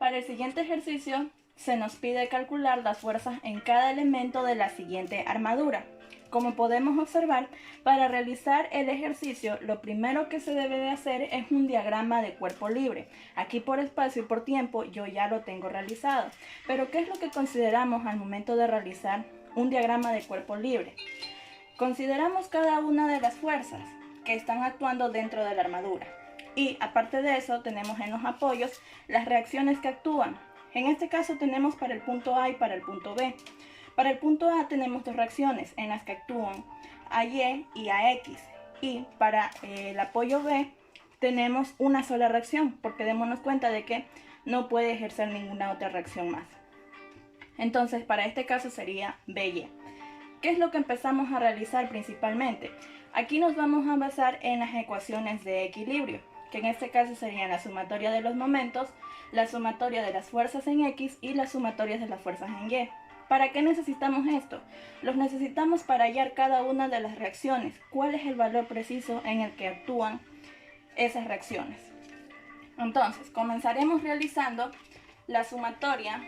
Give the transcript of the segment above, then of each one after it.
Para el siguiente ejercicio se nos pide calcular las fuerzas en cada elemento de la siguiente armadura. Como podemos observar, para realizar el ejercicio, lo primero que se debe de hacer es un diagrama de cuerpo libre. Aquí por espacio y por tiempo yo ya lo tengo realizado. Pero ¿qué es lo que consideramos al momento de realizar un diagrama de cuerpo libre? Consideramos cada una de las fuerzas que están actuando dentro de la armadura. Y aparte de eso, tenemos en los apoyos las reacciones que actúan. En este caso tenemos para el punto A y para el punto B. Para el punto A tenemos dos reacciones en las que actúan a Y y a X. Y para el apoyo B tenemos una sola reacción, porque démonos cuenta de que no puede ejercer ninguna otra reacción más. Entonces para este caso sería BY. ¿Qué es lo que empezamos a realizar principalmente? Aquí nos vamos a basar en las ecuaciones de equilibrio, que en este caso serían la sumatoria de los momentos, la sumatoria de las fuerzas en X y las sumatorias de las fuerzas en Y. ¿Para qué necesitamos esto? Los necesitamos para hallar cada una de las reacciones. ¿Cuál es el valor preciso en el que actúan esas reacciones? Entonces, comenzaremos realizando la sumatoria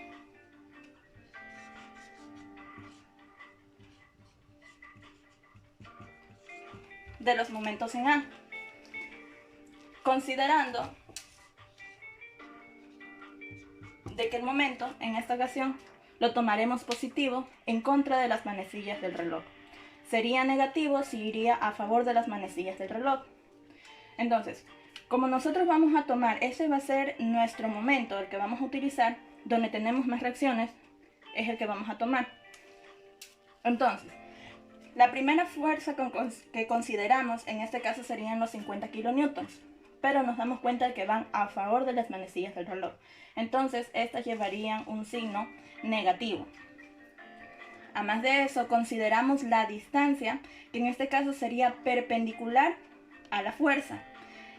de los momentos en A, considerando de que el momento, en esta ocasión, lo tomaremos positivo en contra de las manecillas del reloj. Sería negativo si iría a favor de las manecillas del reloj. Entonces, como nosotros vamos a tomar, ese va a ser nuestro momento, el que vamos a utilizar, donde tenemos más reacciones, es el que vamos a tomar. Entonces, la primera fuerza que consideramos en este caso serían los 50 kilonewtons, pero nos damos cuenta de que van a favor de las manecillas del reloj. Entonces, estas llevarían un signo negativo. Además de eso, consideramos la distancia, que en este caso sería perpendicular a la fuerza.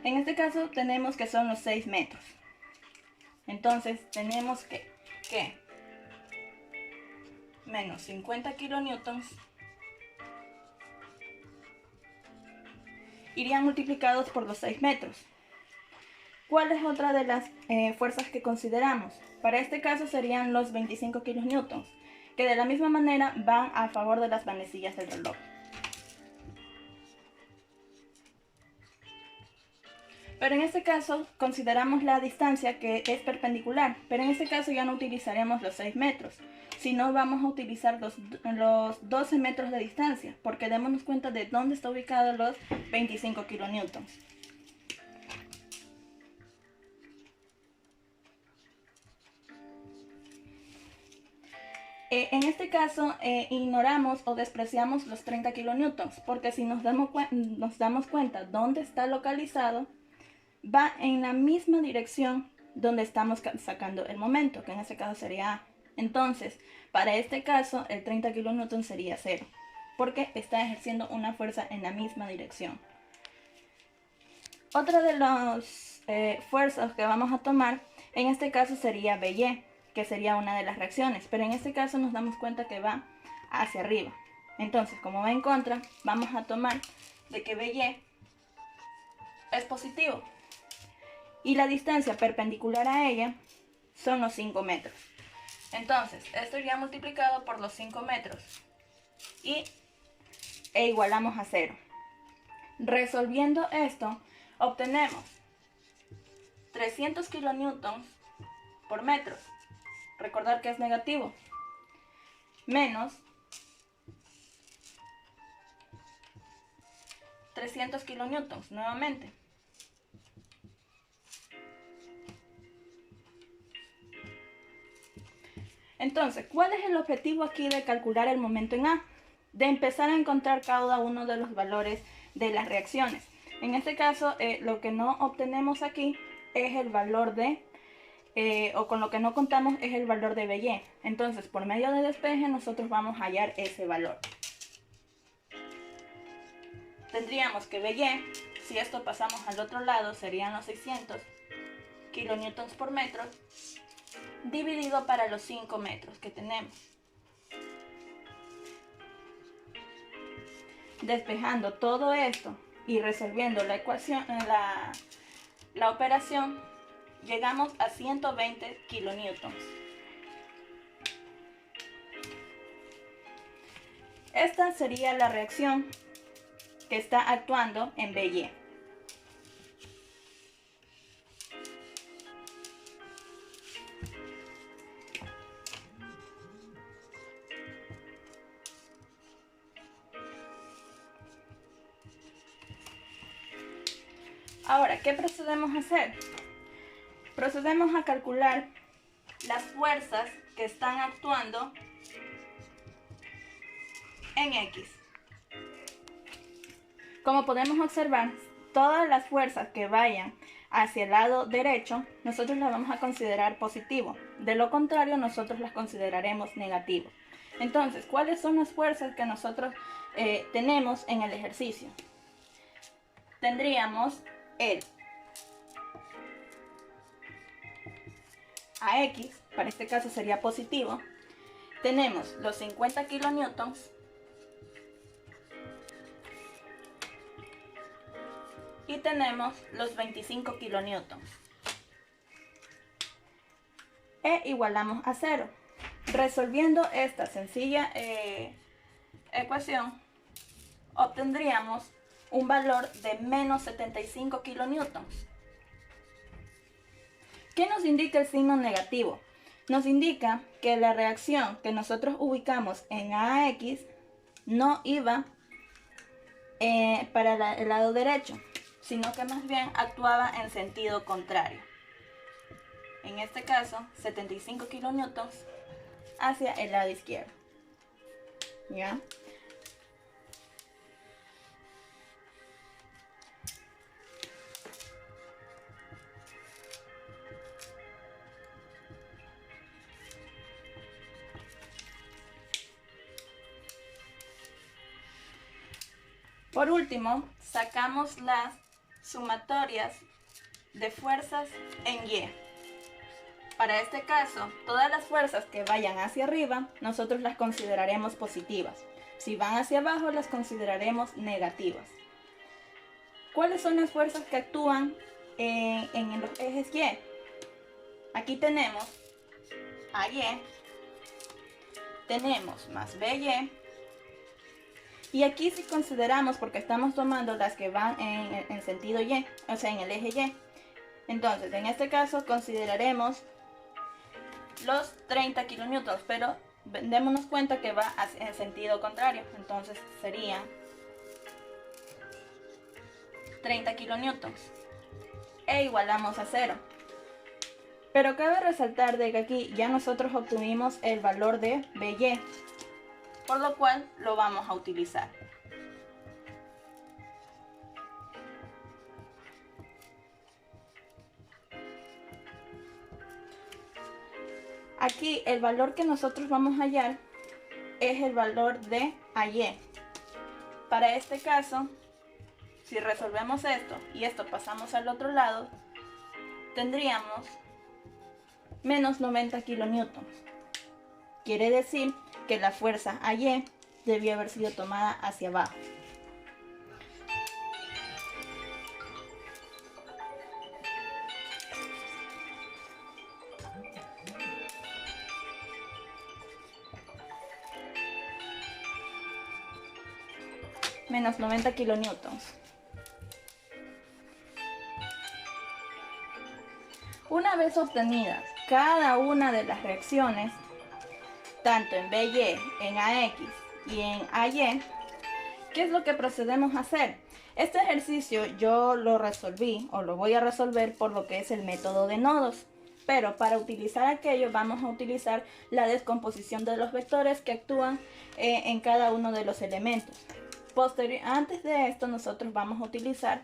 En este caso tenemos que son los 6 metros. Entonces, tenemos que menos 50 kilonewtons irían multiplicados por los 6 metros. ¿Cuál es otra de las fuerzas que consideramos? Para este caso serían los 25 kilonewtons, que de la misma manera van a favor de las manecillas del reloj. Pero en este caso consideramos la distancia que es perpendicular, pero en este caso ya no utilizaremos los 6 metros, sino vamos a utilizar los 12 metros de distancia, porque démonos cuenta de dónde está ubicado los 25 kilonewtons. En este caso ignoramos o despreciamos los 30 kilonewtons, porque si nos damos cuenta dónde está localizado, va en la misma dirección donde estamos sacando el momento, que en este caso sería A. Entonces, para este caso, el 30 kN sería 0, porque está ejerciendo una fuerza en la misma dirección. Otra de las fuerzas que vamos a tomar, en este caso sería BY, que sería una de las reacciones, pero en este caso nos damos cuenta que va hacia arriba. Entonces, como va en contra, vamos a tomar de que BY es positivo. Y la distancia perpendicular a ella son los 5 metros. Entonces, esto iría multiplicado por los 5 metros e igualamos a 0. Resolviendo esto, obtenemos 300 kilonewtons por metro. Recordar que es negativo. Menos 300 kilonewtons nuevamente. Entonces, ¿cuál es el objetivo aquí de calcular el momento en A? De empezar a encontrar cada uno de los valores de las reacciones. En este caso, lo que no obtenemos aquí es el valor de, o con lo que no contamos es el valor de BY. Entonces, por medio de despeje, nosotros vamos a hallar ese valor. Tendríamos que BY, si esto pasamos al otro lado, serían los 600 kilonewtons por metro, dividido para los 5 metros que tenemos. Despejando todo esto y resolviendo la ecuación, la operación, llegamos a 120 kilonewtons. Esta sería la reacción que está actuando en BY. Ahora, ¿qué procedemos a hacer? Procedemos a calcular las fuerzas que están actuando en X. Como podemos observar, todas las fuerzas que vayan hacia el lado derecho, nosotros las vamos a considerar positivo. De lo contrario, nosotros las consideraremos negativo. Entonces, ¿cuáles son las fuerzas que nosotros tenemos en el ejercicio? Tendríamos el AX, para este caso sería positivo. Tenemos los 50 kilonewtons y tenemos los 25 kilonewtons. E igualamos a 0. Resolviendo esta sencilla ecuación, obtendríamos un valor de menos 75 kilonewtons. ¿Qué nos indica el signo negativo? Nos indica que la reacción que nosotros ubicamos en AX no iba para el lado derecho, sino que más bien actuaba en sentido contrario. En este caso, 75 kilonewtons hacia el lado izquierdo. ¿Ya? Por último, sacamos las sumatorias de fuerzas en Y. Para este caso, todas las fuerzas que vayan hacia arriba, nosotros las consideraremos positivas. Si van hacia abajo, las consideraremos negativas. ¿Cuáles son las fuerzas que actúan en los ejes Y? Aquí tenemos AY, tenemos más BY, y aquí si consideramos, porque estamos tomando las que van en sentido Y, o sea en el eje Y, entonces en este caso consideraremos los 30 kilonewtons, pero démonos cuenta que va en sentido contrario, entonces serían 30 kilonewtons e igualamos a 0. Pero cabe resaltar de que aquí ya nosotros obtuvimos el valor de BY, por lo cual lo vamos a utilizar. Aquí el valor que nosotros vamos a hallar es el valor de AY. Para este caso, si resolvemos esto y esto pasamos al otro lado, tendríamos menos 90 kilonewtons. Quiere decir que la fuerza AY debió haber sido tomada hacia abajo. Menos 90 kilonewtons. Una vez obtenidas cada una de las reacciones, tanto en BY, en AX y en AY, ¿qué es lo que procedemos a hacer? Este ejercicio yo lo resolví o lo voy a resolver por lo que es el método de nodos, pero para utilizar aquello vamos a utilizar la descomposición de los vectores que actúan en cada uno de los elementos. Antes de esto nosotros vamos a utilizar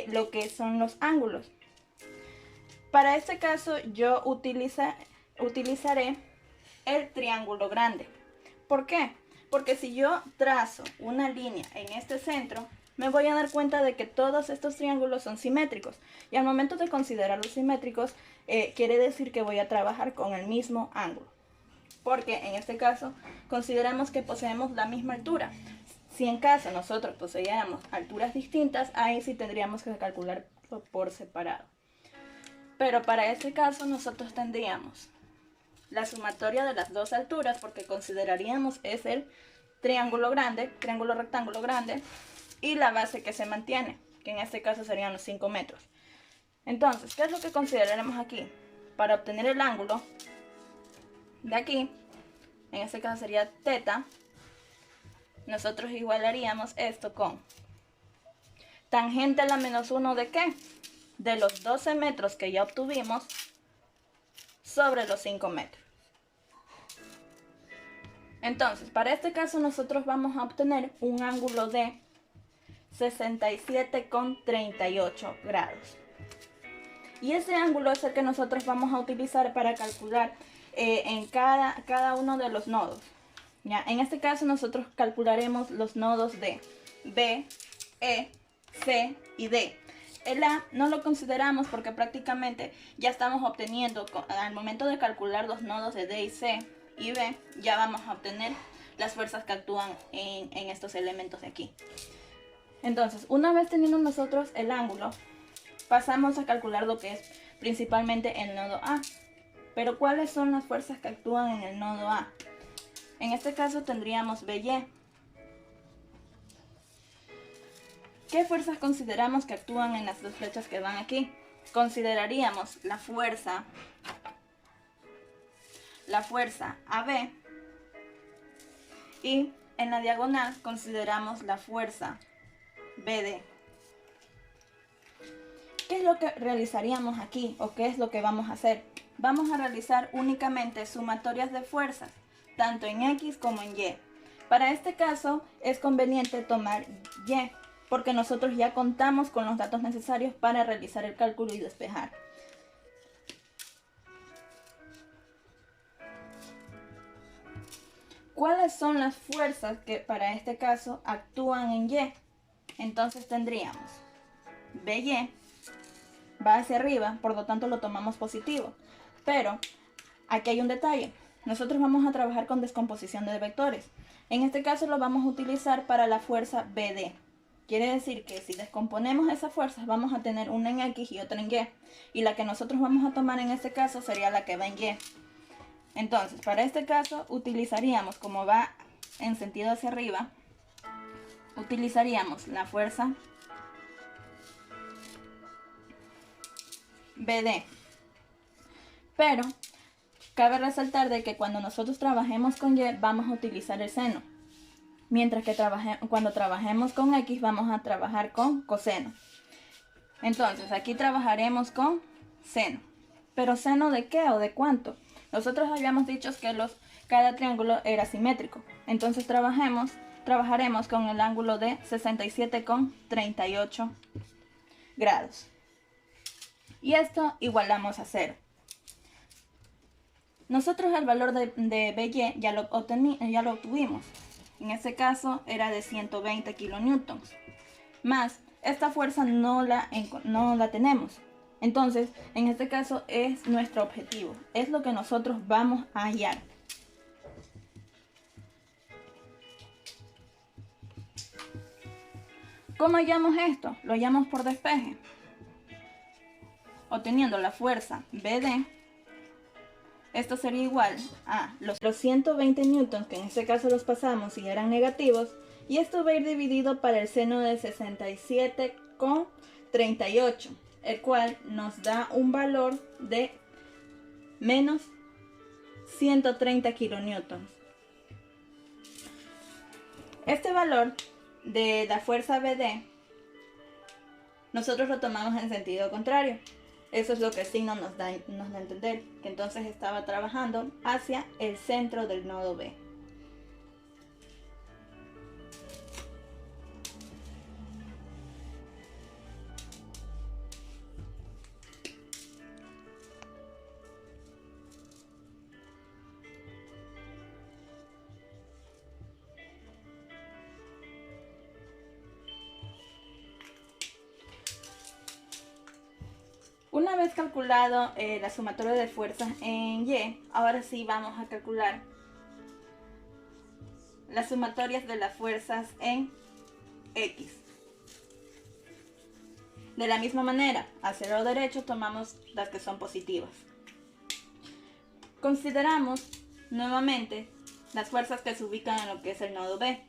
lo que son los ángulos. Para este caso yo utilizaré el triángulo grande. ¿Por qué? Porque si yo trazo una línea en este centro, me voy a dar cuenta de que todos estos triángulos son simétricos. Y al momento de considerarlos simétricos, quiere decir que voy a trabajar con el mismo ángulo. Porque en este caso consideramos que poseemos la misma altura. Si en caso nosotros poseyéramos alturas distintas, ahí sí tendríamos que calcular por separado. Pero para este caso nosotros tendríamos la sumatoria de las dos alturas, porque consideraríamos es el triángulo grande, triángulo rectángulo grande, y la base que se mantiene, que en este caso serían los 5 metros. Entonces, ¿qué es lo que consideraremos aquí? Para obtener el ángulo de aquí, en este caso sería θ, nosotros igualaríamos esto con tangente a la menos 1 de ¿qué? De los 12 metros que ya obtuvimos sobre los 5 metros. Entonces, para este caso nosotros vamos a obtener un ángulo de 67,38 grados. Y ese ángulo es el que nosotros vamos a utilizar para calcular en cada uno de los nodos. ¿Ya? En este caso nosotros calcularemos los nodos de B, E, C y D. El A no lo consideramos porque prácticamente ya estamos obteniendo, al momento de calcular los nodos de D y C y B, ya vamos a obtener las fuerzas que actúan en estos elementos de aquí. Entonces, una vez teniendo nosotros el ángulo, pasamos a calcular lo que es principalmente el nodo A. Pero ¿cuáles son las fuerzas que actúan en el nodo A? En este caso tendríamos BY. ¿Qué fuerzas consideramos que actúan en las dos flechas que van aquí? Consideraríamos la fuerza AB, y en la diagonal consideramos la fuerza BD. ¿Qué es lo que realizaríamos aquí o qué es lo que vamos a hacer? Vamos a realizar únicamente sumatorias de fuerzas, tanto en X como en Y. Para este caso es conveniente tomar Y, porque nosotros ya contamos con los datos necesarios para realizar el cálculo y despejar. ¿Cuáles son las fuerzas que para este caso actúan en Y? Entonces tendríamos BY va hacia arriba, por lo tanto lo tomamos positivo. Pero aquí hay un detalle. Nosotros vamos a trabajar con descomposición de vectores. En este caso lo vamos a utilizar para la fuerza BD. Quiere decir que si descomponemos esas fuerzas vamos a tener una en X y otra en Y. Y la que nosotros vamos a tomar en este caso sería la que va en Y. Entonces, para este caso utilizaríamos, como va en sentido hacia arriba, utilizaríamos la fuerza BD. Pero cabe resaltar de que cuando nosotros trabajemos con Y vamos a utilizar el seno, mientras que cuando trabajemos con X vamos a trabajar con coseno. Entonces aquí trabajaremos con seno. ¿Pero seno de qué o de cuánto? Nosotros habíamos dicho que cada triángulo era simétrico. Entonces trabajaremos con el ángulo de 67,38 grados. Y esto igualamos a 0. Nosotros el valor de BY ya lo obtuvimos. En este caso era de 120 kilonewtons. Más esta fuerza no la tenemos. Entonces, en este caso es nuestro objetivo. Es lo que nosotros vamos a hallar. ¿Cómo hallamos esto? Lo hallamos por despeje. Obteniendo la fuerza BD. Esto sería igual a los 120 newtons, que en este caso los pasamos y eran negativos, y esto va a ir dividido para el seno de 67,38, el cual nos da un valor de menos 130 kilonewtons. Este valor de la fuerza BD nosotros lo tomamos en sentido contrario. Eso es lo que el signo nos da a entender, que entonces estaba trabajando hacia el centro del nodo B. Una vez calculado la sumatoria de fuerzas en Y, ahora sí vamos a calcular las sumatorias de las fuerzas en X. De la misma manera, hacia el lado derecho tomamos las que son positivas. Consideramos nuevamente las fuerzas que se ubican en lo que es el nodo B.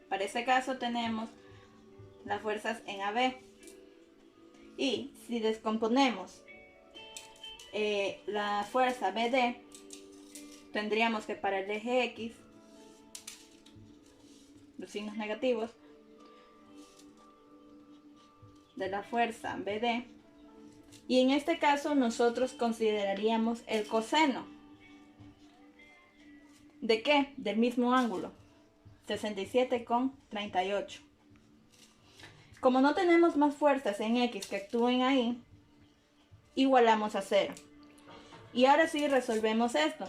Para este caso tenemos las fuerzas en AB. Y si descomponemos la fuerza BD, tendríamos que para el eje X, los signos negativos de la fuerza BD, y en este caso nosotros consideraríamos el coseno. ¿De qué? Del mismo ángulo, 67,38. Como no tenemos más fuerzas en X que actúen ahí, igualamos a 0. Y ahora sí resolvemos esto,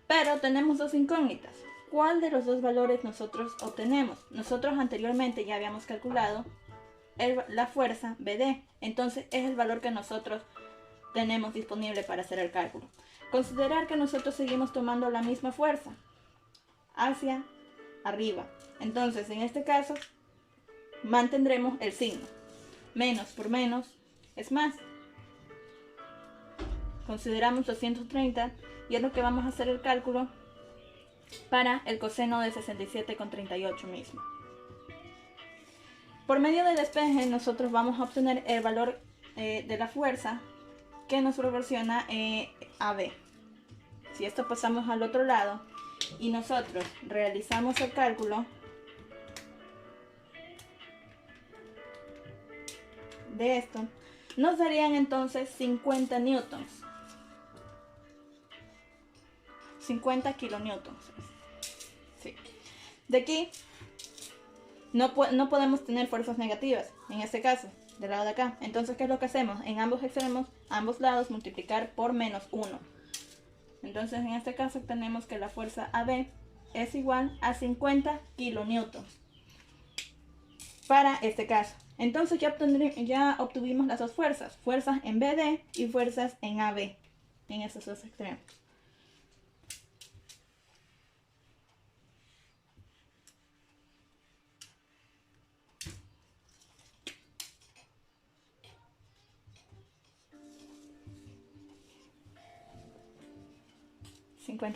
pero tenemos dos incógnitas. ¿Cuál de los dos valores nosotros obtenemos? Nosotros anteriormente ya habíamos calculado la fuerza BD, entonces es el valor que nosotros tenemos disponible para hacer el cálculo. Considerar que nosotros seguimos tomando la misma fuerza hacia arriba, entonces en este caso mantendremos el signo. Menos por menos es más. Consideramos 230 y es lo que vamos a hacer el cálculo para el coseno de 67,38 mismo. Por medio del despeje nosotros vamos a obtener el valor de la fuerza que nos proporciona AB. Si esto pasamos al otro lado y nosotros realizamos el cálculo de esto, nos darían entonces 50 newtons. 50 kilonewtons. Sí. De aquí no podemos tener fuerzas negativas, en este caso, del lado de acá. Entonces, ¿qué es lo que hacemos? En ambos extremos, ambos lados, multiplicar por menos 1. Entonces, en este caso, tenemos que la fuerza AB es igual a 50 kilonewtons. Para este caso. Entonces, ya obtuvimos las dos fuerzas. Fuerzas en BD y fuerzas en AB. En esos dos extremos.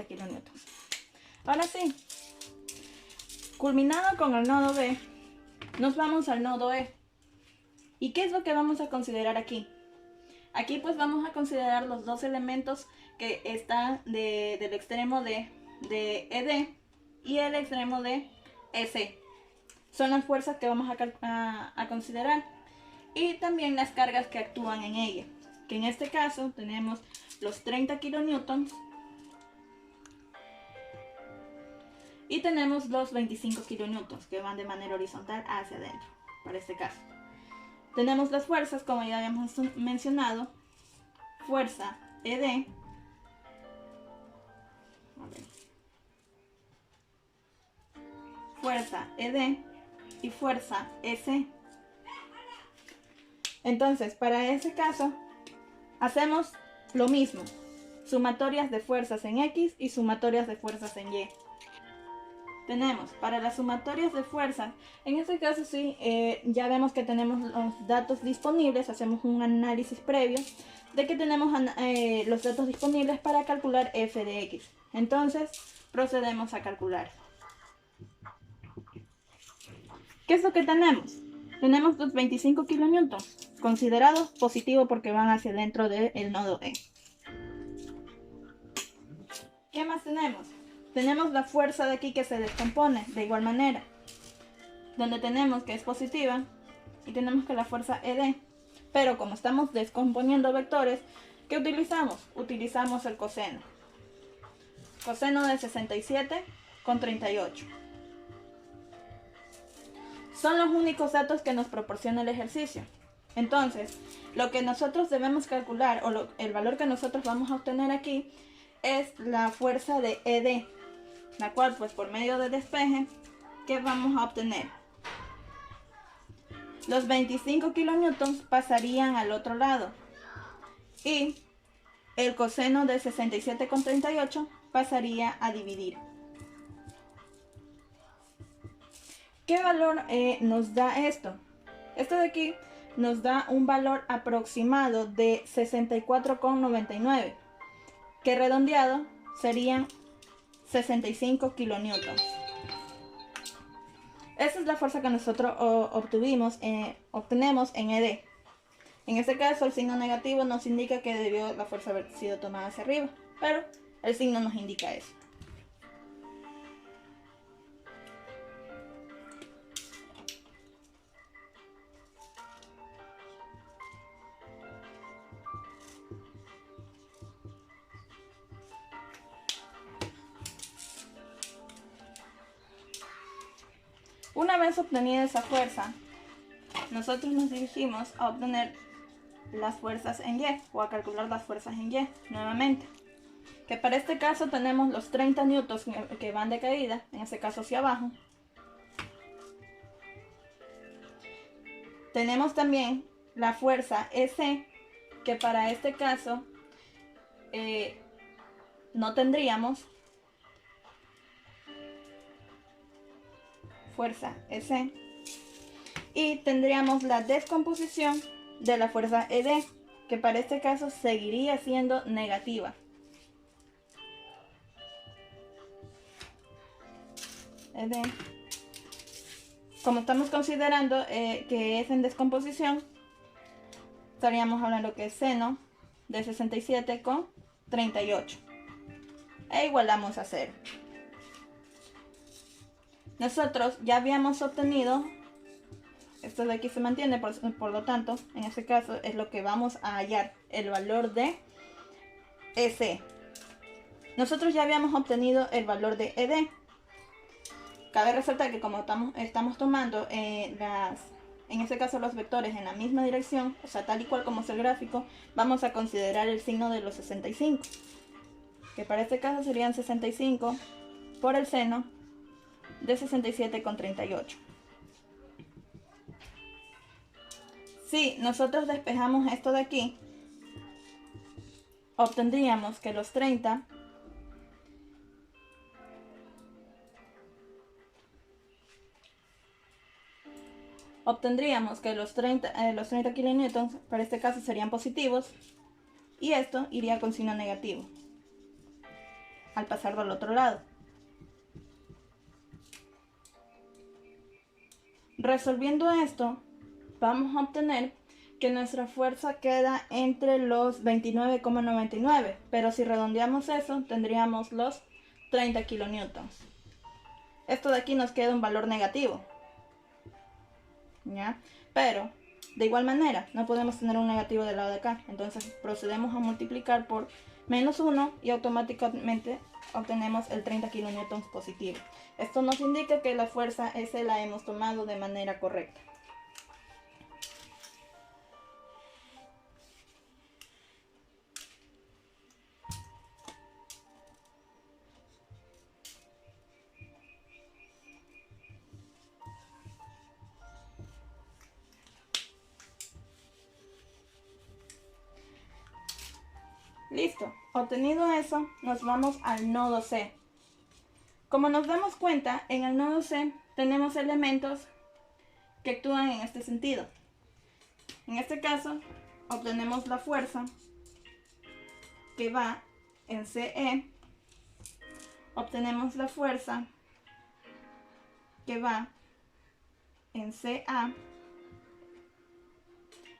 kilonewtons. Ahora sí, culminado con el nodo B, nos vamos al nodo E. ¿Y qué es lo que vamos a considerar aquí? Aquí pues vamos a considerar los dos elementos que están del extremo de ED y el extremo de EC. Son las fuerzas que vamos a considerar. Y también las cargas que actúan en ella. Que en este caso tenemos los 30 kilonewtons. Y tenemos los 25 kilonewtons que van de manera horizontal hacia adentro, para este caso. Tenemos las fuerzas, como ya habíamos mencionado, fuerza ED, fuerza ED y fuerza EC. Entonces, para ese caso, hacemos lo mismo, sumatorias de fuerzas en X y sumatorias de fuerzas en Y. Tenemos para las sumatorias de fuerzas, en este caso sí, ya vemos que tenemos los datos disponibles, hacemos un análisis previo de que tenemos los datos disponibles para calcular f de x. Entonces procedemos a calcular. ¿Qué es lo que tenemos? Tenemos los 25 kilonewtons, considerados positivos porque van hacia dentro del nodo E. ¿Qué más tenemos? Tenemos la fuerza de aquí que se descompone de igual manera, donde tenemos que es positiva y tenemos que la fuerza ED. Pero como estamos descomponiendo vectores, ¿qué utilizamos? Utilizamos el coseno. Coseno de 67,38. Son los únicos datos que nos proporciona el ejercicio. Entonces, lo que nosotros debemos calcular, o el valor que nosotros vamos a obtener aquí, es la fuerza de ED, la cual pues por medio de despeje, ¿qué vamos a obtener? Los 25 kilonewtons pasarían al otro lado y el coseno de 67,38 pasaría a dividir. ¿Qué valor nos da esto? Esto de aquí nos da un valor aproximado de 64,99, que redondeado serían 65 kilonewtons. Esa es la fuerza que nosotros obtenemos en ED. En este caso, el signo negativo nos indica que debió la fuerza haber sido tomada hacia arriba, pero el signo nos indica eso. Una vez obtenida esa fuerza, nosotros nos dirigimos a obtener las fuerzas en Y, o a calcular las fuerzas en Y nuevamente. Que para este caso tenemos los 30 newtons que van de caída, en este caso hacia abajo. Tenemos también la fuerza EC, que para este caso no tendríamos fuerza EC, y tendríamos la descomposición de la fuerza ED, que para este caso seguiría siendo negativa. ED. Como estamos considerando que es en descomposición, estaríamos hablando que es seno de 67,38 e igualamos a 0. Nosotros ya habíamos obtenido, esto de aquí se mantiene, por lo tanto, en este caso es lo que vamos a hallar, el valor de EC. Nosotros ya habíamos obtenido el valor de ED. Cabe resaltar que como estamos tomando en este caso los vectores en la misma dirección, o sea, tal y cual como es el gráfico, vamos a considerar el signo de los 65, que para este caso serían 65 por el seno de 67,38. Si nosotros despejamos esto de aquí, obtendríamos que los 30 kilonewtons para este caso serían positivos, y esto iría con signo negativo al pasar del otro lado. Resolviendo esto, vamos a obtener que nuestra fuerza queda entre los 29,99, pero si redondeamos eso, tendríamos los 30 kilonewtons. Esto de aquí nos queda un valor negativo, ¿ya? Pero de igual manera no podemos tener un negativo del lado de acá, entonces procedemos a multiplicar por menos 1 y automáticamente obtenemos el 30 kilonewtons positivo. Esto nos indica que la fuerza S la hemos tomado de manera correcta. Listo, obtenido eso, nos vamos al nodo C. Como nos damos cuenta, en el nodo C tenemos elementos que actúan en este sentido. En este caso, obtenemos la fuerza que va en CE, obtenemos la fuerza que va en CA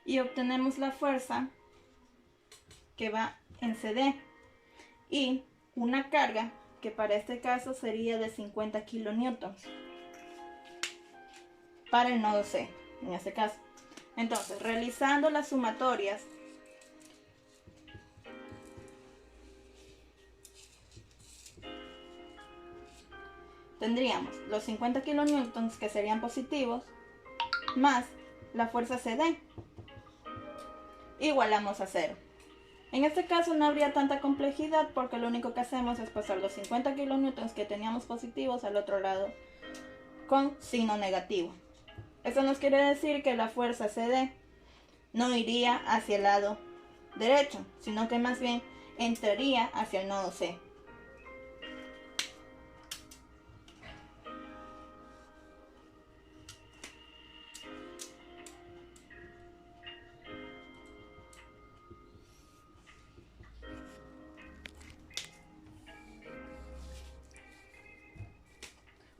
y obtenemos la fuerza que va en CD y una carga que para este caso sería de 50 kilonewtons para el nodo C, en este caso. Entonces, realizando las sumatorias, tendríamos los 50 kilonewtons que serían positivos más la fuerza CD, igualamos a 0. En este caso no habría tanta complejidad porque lo único que hacemos es pasar los 50 kilonewtons que teníamos positivos al otro lado con signo negativo. Eso nos quiere decir que la fuerza CD no iría hacia el lado derecho, sino que más bien entraría hacia el nodo C.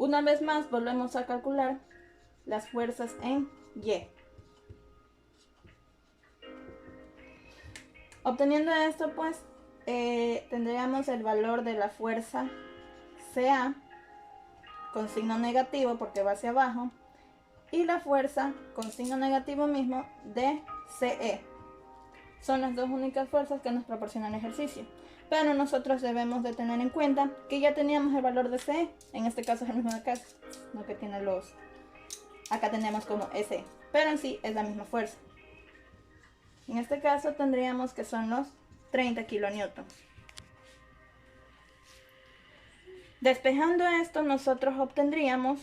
Una vez más volvemos a calcular las fuerzas en Y. Obteniendo esto, pues tendríamos el valor de la fuerza CA con signo negativo porque va hacia abajo, y la fuerza con signo negativo mismo de CE. Son las dos únicas fuerzas que nos proporcionan el ejercicio. Pero nosotros debemos de tener en cuenta que ya teníamos el valor de CE. En este caso es el mismo de acá, no que tiene los... Acá tenemos como SE, pero en sí es la misma fuerza. En este caso tendríamos que son los 30 kilonewtons. Despejando esto, nosotros obtendríamos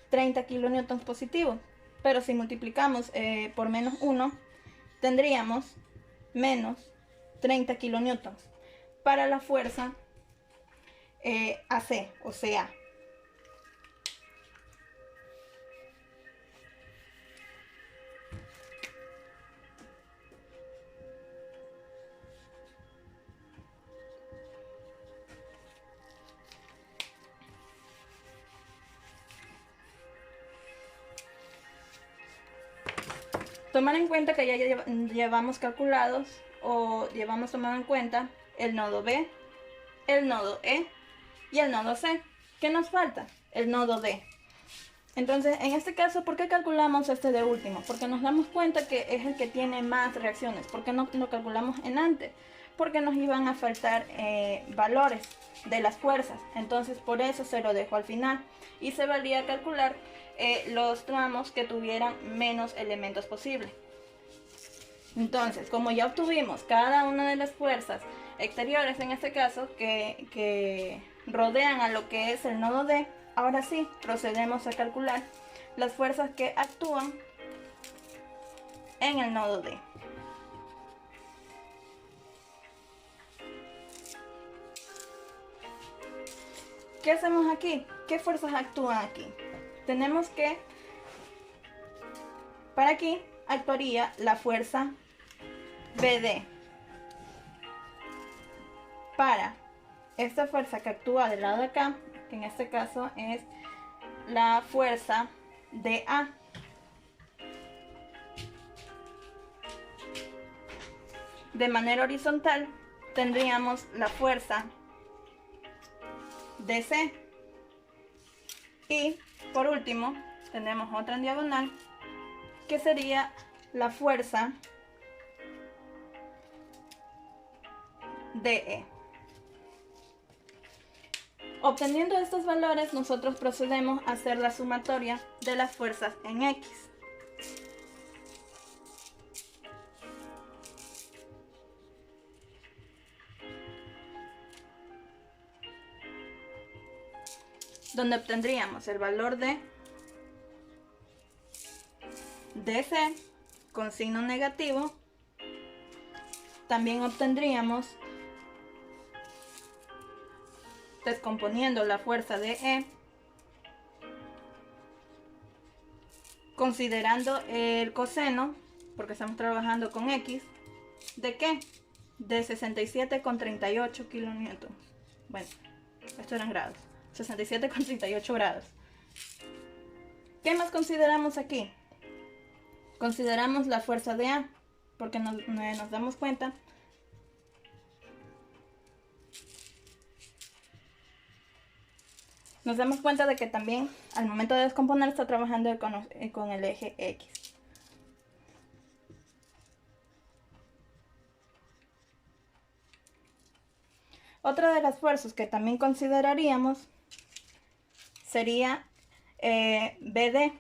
30 kilonewtons positivos. Pero si multiplicamos por menos 1, tendríamos menos 30 kilonewtons para la fuerza AC, o sea. Tomar en cuenta que ya llevamos calculados o llevamos tomado en cuenta el nodo B, el nodo E y el nodo C. ¿Qué nos falta? El nodo D. Entonces, en este caso, ¿por qué calculamos este de último? Porque nos damos cuenta que es el que tiene más reacciones. ¿Por qué no lo calculamos en antes? Porque nos iban a faltar valores de las fuerzas. Entonces, por eso se lo dejo al final. Y se valía calcular los tramos que tuvieran menos elementos posibles. Entonces, como ya obtuvimos cada una de las fuerzas exteriores, en este caso, que rodean a lo que es el nodo D, ahora sí procedemos a calcular las fuerzas que actúan en el nodo D. ¿Qué hacemos aquí? ¿Qué fuerzas actúan aquí? Tenemos que, para aquí actuaría la fuerza BD. Para esta fuerza que actúa del lado de acá, que en este caso es la fuerza DA. De manera horizontal tendríamos la fuerza DC. Y por último tenemos otra en diagonal que sería la fuerza DE. Obteniendo estos valores, nosotros procedemos a hacer la sumatoria de las fuerzas en X. Donde obtendríamos el valor de DC con signo negativo. También obtendríamos, descomponiendo la fuerza de E, considerando el coseno, porque estamos trabajando con X, ¿de qué? De 67,38 kilonewtons. Bueno, esto eran grados. 67,38 grados. ¿Qué más consideramos aquí? Consideramos la fuerza de A, porque nos damos cuenta de que también al momento de descomponer está trabajando con el eje X. Otra de las fuerzas que también consideraríamos sería BD,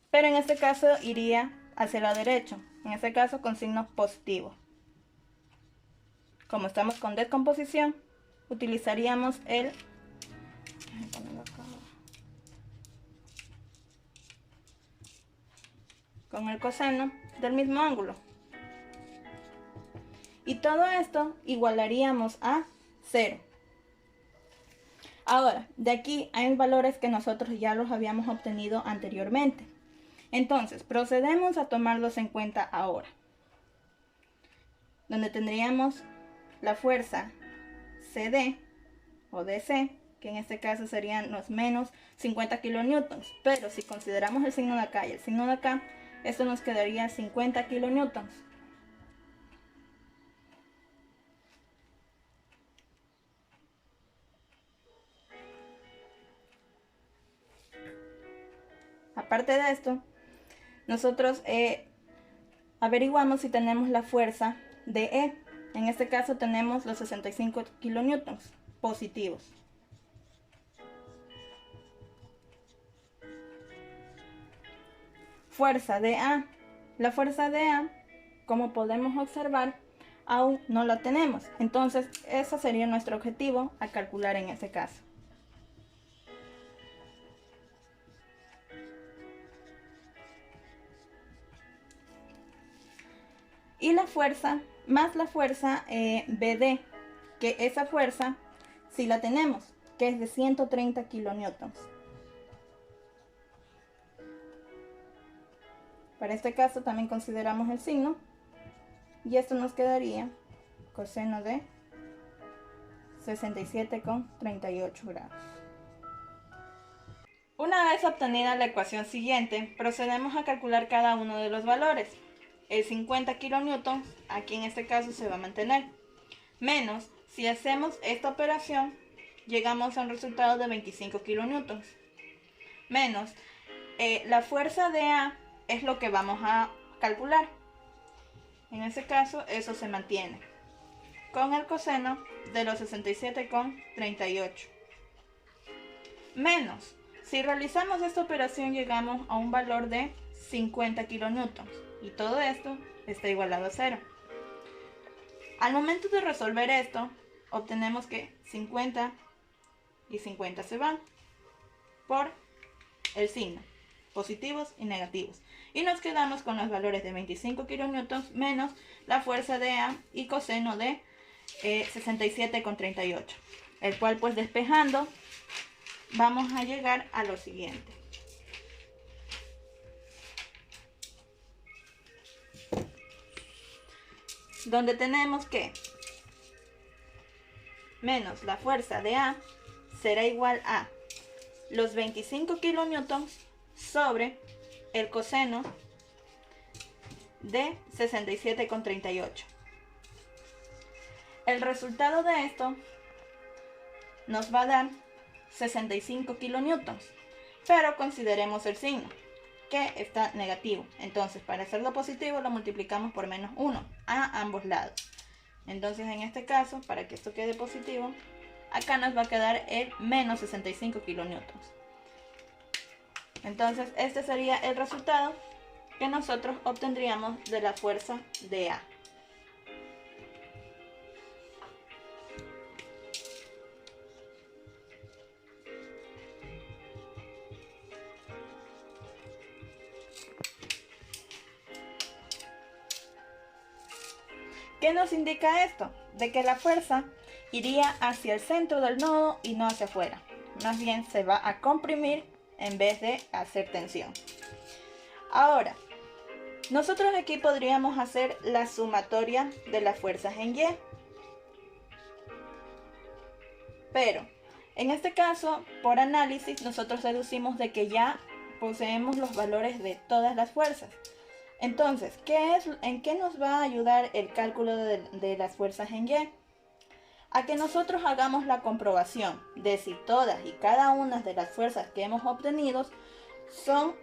pero en este caso iría hacia el lado derecho, en este caso con signo positivo. Como estamos con descomposición, utilizaríamos con el coseno del mismo ángulo. Y todo esto igualaríamos a 0. Ahora, de aquí hay valores que nosotros ya los habíamos obtenido anteriormente. Entonces, procedemos a tomarlos en cuenta ahora. Donde tendríamos la fuerza CD o DC, que en este caso serían los menos 50 kilonewtons. Pero si consideramos el signo de acá y el signo de acá, esto nos quedaría 50 kilonewtons. Aparte de esto, nosotros averiguamos si tenemos la fuerza de E. En este caso tenemos los 65 kilonewtons positivos. Fuerza de A. La fuerza de A, como podemos observar, aún no la tenemos. Entonces, ese sería nuestro objetivo a calcular en este caso. Y la fuerza, más la fuerza BD, que esa fuerza sí la tenemos, que es de 130 kilonewtons. Para este caso también consideramos el signo, y esto nos quedaría coseno de 67,38 grados. Una vez obtenida la ecuación siguiente, procedemos a calcular cada uno de los valores. El 50 kilonewtons, aquí en este caso se va a mantener, menos, si hacemos esta operación, llegamos a un resultado de 25 kilonewtons, menos, la fuerza de A es lo que vamos a calcular. En este caso, eso se mantiene, con el coseno de los 67,38. Menos, si realizamos esta operación, llegamos a un valor de 50 kilonewtons. Y todo esto está igualado a 0. Al momento de resolver esto, obtenemos que 50 y 50 se van por el signo, positivos y negativos. Y nos quedamos con los valores de 25 kilonewtons menos la fuerza de A y coseno de 67,38. El cual, pues despejando, vamos a llegar a lo siguiente. Donde tenemos que menos la fuerza de A será igual a los 25 kilonewtons sobre el coseno de 67,38. El resultado de esto nos va a dar 65 kilonewtons, pero consideremos el signo, que está negativo. Entonces, para hacerlo positivo, lo multiplicamos por menos 1 a ambos lados. Entonces, en este caso, para que esto quede positivo, acá nos va a quedar el menos 65 kilonewtons. Entonces, este sería el resultado que nosotros obtendríamos de la fuerza de A. ¿Qué nos indica esto? De que la fuerza iría hacia el centro del nodo y no hacia afuera. Más bien se va a comprimir en vez de hacer tensión. Ahora, nosotros aquí podríamos hacer la sumatoria de las fuerzas en Y. Pero, en este caso, por análisis, nosotros deducimos de que ya poseemos los valores de todas las fuerzas. Entonces, ¿en qué nos va a ayudar el cálculo de las fuerzas en Y? A que nosotros hagamos la comprobación de si todas y cada una de las fuerzas que hemos obtenido son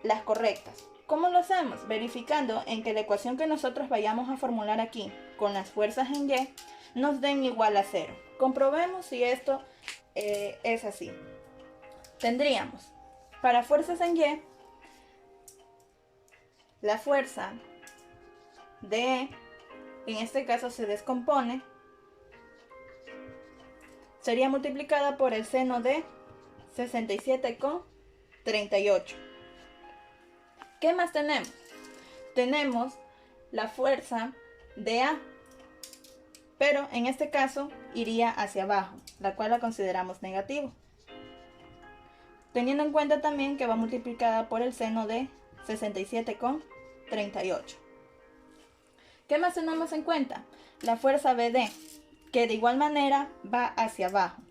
las correctas. ¿Cómo lo hacemos? Verificando en que la ecuación que nosotros vayamos a formular aquí con las fuerzas en Y nos den igual a 0. Comprobemos si esto es así. Tendríamos para fuerzas en Y, la fuerza de E, en este caso se descompone, sería multiplicada por el seno de 67,38. ¿Qué más tenemos? Tenemos la fuerza de A, pero en este caso iría hacia abajo, la cual la consideramos negativo. Teniendo en cuenta también que va multiplicada por el seno de 67,38. ¿Qué más tenemos en cuenta? La fuerza BD, que de igual manera va hacia abajo.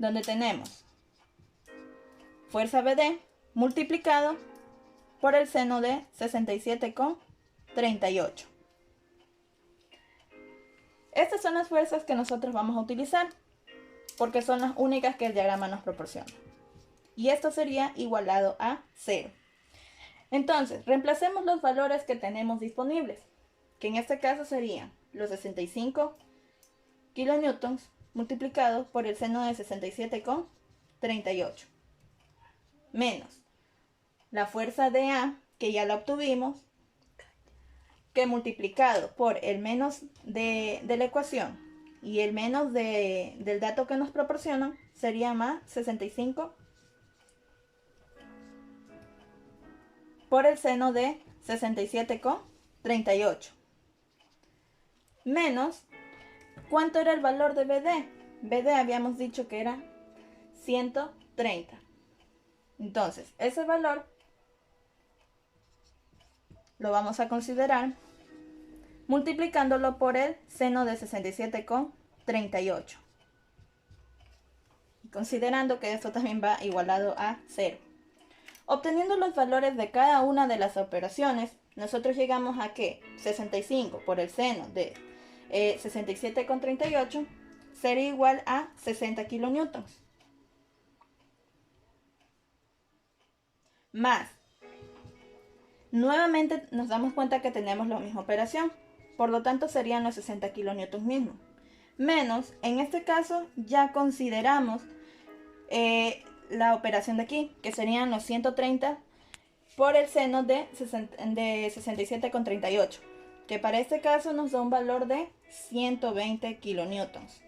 donde tenemos fuerza BD multiplicado por el seno de 67,38. Estas son las fuerzas que nosotros vamos a utilizar, porque son las únicas que el diagrama nos proporciona. Y esto sería igualado a 0. Entonces, reemplacemos los valores que tenemos disponibles, que en este caso serían los 65 kilonewtons multiplicados por el seno de 67,38, menos la fuerza dA, que ya la obtuvimos, que multiplicado por el menos de la ecuación y el menos del dato que nos proporcionan, sería más 65 por el seno de 67,38. Menos, ¿cuánto era el valor de BD? BD habíamos dicho que era 130. Entonces, ese valor lo vamos a considerar multiplicándolo por el seno de 67,38. Y considerando que esto también va igualado a 0. Obteniendo los valores de cada una de las operaciones, nosotros llegamos a que 65 por el seno de 67,38 sería igual a 60 kilonewtons. Más, nuevamente nos damos cuenta que tenemos la misma operación, por lo tanto serían los 60 kilonewtons mismos. Menos, en este caso ya consideramos la operación de aquí, que serían los 130 por el seno de 67,38, que para este caso nos da un valor de 120 kilonewtons.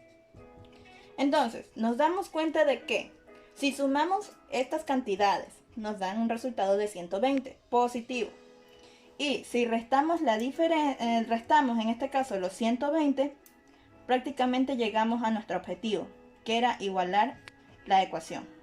Entonces, nos damos cuenta de que si sumamos estas cantidades, nos dan un resultado de 120, positivo. Y si restamos restamos en este caso los 120, prácticamente llegamos a nuestro objetivo, que era igualar la ecuación.